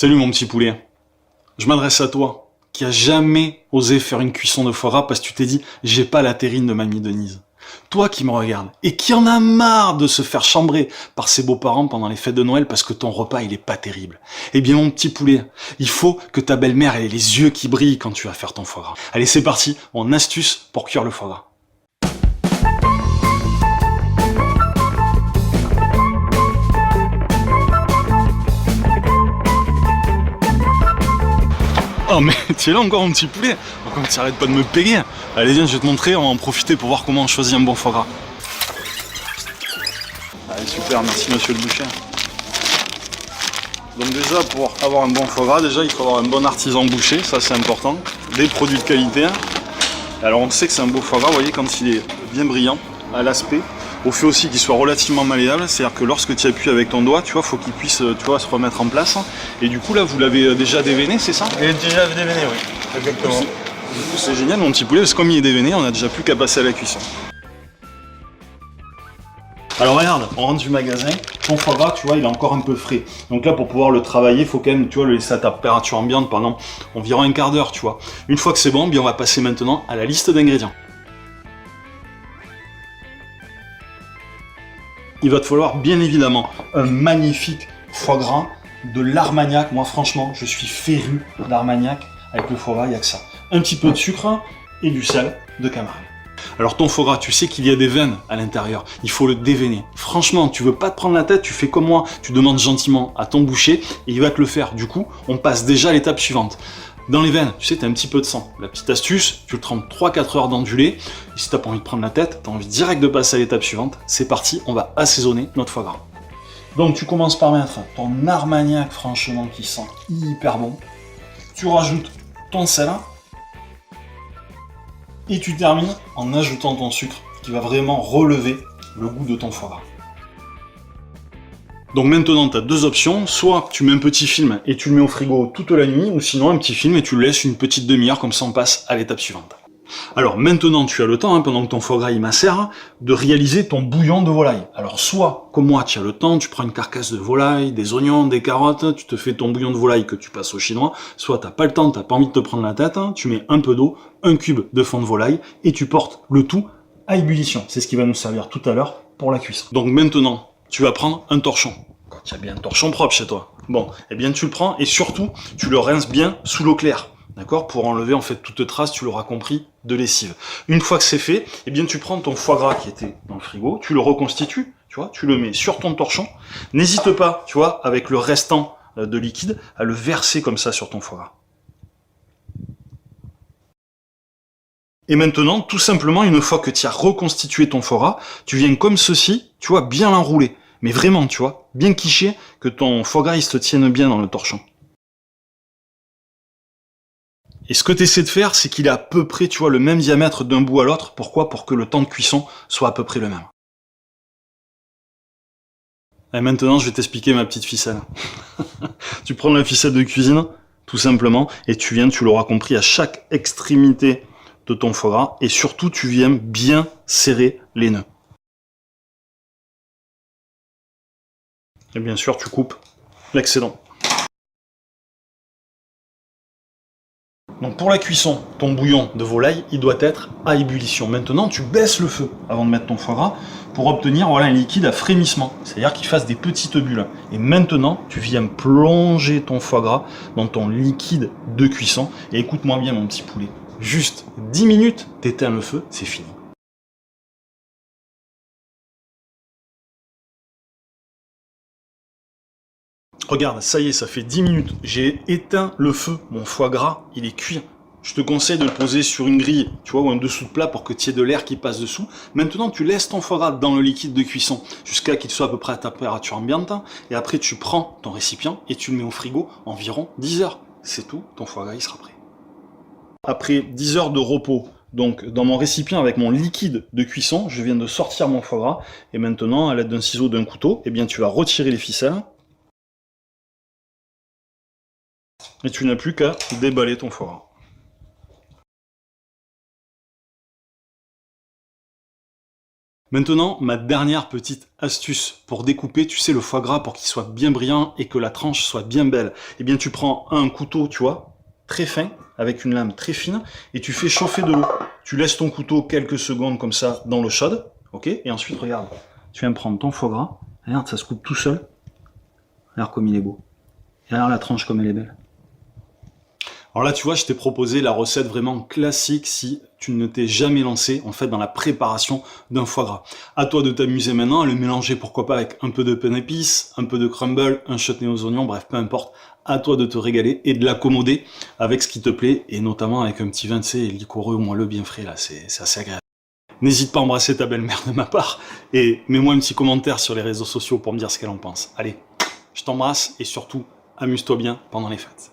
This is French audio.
Salut mon petit poulet. Je m'adresse à toi, qui a jamais osé faire une cuisson de foie gras parce que tu t'es dit « j'ai pas la terrine de mamie Denise ». Toi qui me regardes et qui en a marre de se faire chambrer par ses beaux-parents pendant les fêtes de Noël parce que ton repas il est pas terrible. Eh bien mon petit poulet, il faut que ta belle-mère ait les yeux qui brillent quand tu vas faire ton foie gras. Allez c'est parti, mon astuce pour cuire le foie gras. Oh mais tu es là encore mon petit poulet. Encore tu arrêtes pas de me péguer. Allez viens je vais te montrer, on va en profiter pour voir comment on choisit un bon foie gras. Allez super, merci monsieur le boucher. Donc déjà pour avoir un bon foie gras, déjà il faut avoir un bon artisan boucher, ça c'est important. Des produits de qualité. Alors on sait que c'est un beau foie gras, vous voyez quand il est bien brillant à l'aspect. Au fait aussi qu'il soit relativement malléable, c'est-à-dire que lorsque tu appuies avec ton doigt, tu vois, faut qu'il puisse tu vois, se remettre en place. Et du coup là, vous l'avez déjà déveiné, c'est ça? Il est déjà déveiné, oui, exactement. Du coup c'est génial mon petit poulet, parce que comme il est déveiné, on a déjà plus qu'à passer à la cuisson. Alors regarde, on rentre du magasin, ton foie gras, tu vois, il est encore un peu frais. Donc là, pour pouvoir le travailler, il faut quand même, tu vois, le laisser à température ambiante pendant environ un quart d'heure, tu vois. Une fois que c'est bon, bien on va passer maintenant à la liste d'ingrédients. Il va te falloir bien évidemment un magnifique foie gras de l'Armagnac. Moi franchement, je suis féru d'Armagnac. Avec le foie gras, il n'y a que ça. Un petit peu de sucre et du sel de Camargue. Alors ton foie gras, tu sais qu'il y a des veines à l'intérieur. Il faut le déveiner. Franchement, tu veux pas te prendre la tête, tu fais comme moi. Tu demandes gentiment à ton boucher et il va te le faire. Du coup, on passe déjà à l'étape suivante. Dans les veines, tu sais, tu as un petit peu de sang. La petite astuce, tu le trempes 3-4 heures dans du lait. Et si tu n'as pas envie de prendre la tête, tu as envie direct de passer à l'étape suivante. C'est parti, on va assaisonner notre foie gras. Donc tu commences par mettre ton Armagnac, franchement, qui sent hyper bon. Tu rajoutes ton sel. Et tu termines en ajoutant ton sucre, qui va vraiment relever le goût de ton foie gras. Donc maintenant, tu as deux options, soit tu mets un petit film et tu le mets au frigo toute la nuit, ou sinon un petit film et tu le laisses une petite demi-heure, comme ça on passe à l'étape suivante. Alors maintenant, tu as le temps, pendant que ton foie gras il macère, de réaliser ton bouillon de volaille. Alors soit, comme moi, tu as le temps, tu prends une carcasse de volaille, des oignons, des carottes, tu te fais ton bouillon de volaille que tu passes au chinois, soit t'as pas le temps, t'as pas envie de te prendre la tête, tu mets un peu d'eau, un cube de fond de volaille, et tu portes le tout à ébullition. C'est ce qui va nous servir tout à l'heure pour la cuisson. Donc maintenant, tu vas prendre un torchon. Quand tu as bien un torchon propre chez toi. Bon, eh bien tu le prends et surtout, tu le rinces bien sous l'eau claire. D'accord? Pour enlever en fait toute trace, tu l'auras compris, de lessive. Une fois que c'est fait, eh bien tu prends ton foie gras qui était dans le frigo, tu le reconstitues, tu vois, tu le mets sur ton torchon. N'hésite pas, tu vois, avec le restant de liquide, à le verser comme ça sur ton foie gras. Et maintenant, tout simplement, une fois que tu as reconstitué ton foie gras, tu viens comme ceci, tu vois, bien l'enrouler. Mais vraiment, tu vois, bien quiché, que ton foie gras il se tienne bien dans le torchon. Et ce que tu essaies de faire, c'est qu'il est à peu près, tu vois, le même diamètre d'un bout à l'autre. Pourquoi? Pour que le temps de cuisson soit à peu près le même. Et maintenant, je vais t'expliquer ma petite ficelle. Tu prends la ficelle de cuisine, tout simplement, et tu l'auras compris, à chaque extrémité de ton foie gras, et surtout, tu viens bien serrer les nœuds. Et bien sûr, tu coupes l'excédent. Donc pour la cuisson, ton bouillon de volaille, il doit être à ébullition. Maintenant, tu baisses le feu avant de mettre ton foie gras pour obtenir voilà, un liquide à frémissement, c'est-à-dire qu'il fasse des petites bulles. Et maintenant, tu viens plonger ton foie gras dans ton liquide de cuisson. Et écoute-moi bien mon petit poulet, juste 10 minutes, t'éteins le feu, c'est fini. Regarde, ça y est, ça fait 10 minutes. J'ai éteint le feu. Mon foie gras, il est cuit. Je te conseille de le poser sur une grille, tu vois, ou un dessous de plat pour que tu aies de l'air qui passe dessous. Maintenant, tu laisses ton foie gras dans le liquide de cuisson jusqu'à qu'il soit à peu près à température ambiante. Et après, tu prends ton récipient et tu le mets au frigo environ 10 heures. C'est tout, ton foie gras, il sera prêt. Après 10 heures de repos, donc dans mon récipient avec mon liquide de cuisson, je viens de sortir mon foie gras. Et maintenant, à l'aide d'un ciseau, d'un couteau, eh bien, tu vas retirer les ficelles. Et tu n'as plus qu'à déballer ton foie gras. Maintenant, ma dernière petite astuce pour découper, tu sais, le foie gras pour qu'il soit bien brillant et que la tranche soit bien belle. Eh bien, tu prends un couteau, tu vois, très fin, avec une lame très fine, et tu fais chauffer de l'eau. Tu laisses ton couteau quelques secondes comme ça dans l'eau chaude, ok? Et ensuite, regarde, tu viens prendre ton foie gras, regarde, ça se coupe tout seul. Regarde comme il est beau. Et regarde la tranche comme elle est belle. Alors là, tu vois, je t'ai proposé la recette vraiment classique si tu ne t'es jamais lancé, en fait, dans la préparation d'un foie gras. À toi de t'amuser maintenant, à le mélanger, pourquoi pas, avec un peu de pain d'épices, un peu de crumble, un chutney aux oignons, bref, peu importe. À toi de te régaler et de l'accommoder avec ce qui te plaît, et notamment avec un petit vin, tu sais, liquoreux, moelleux, bien frais, là, c'est assez agréable. N'hésite pas à embrasser ta belle-mère de ma part, et mets-moi un petit commentaire sur les réseaux sociaux pour me dire ce qu'elle en pense. Allez, je t'embrasse, et surtout, amuse-toi bien pendant les fêtes.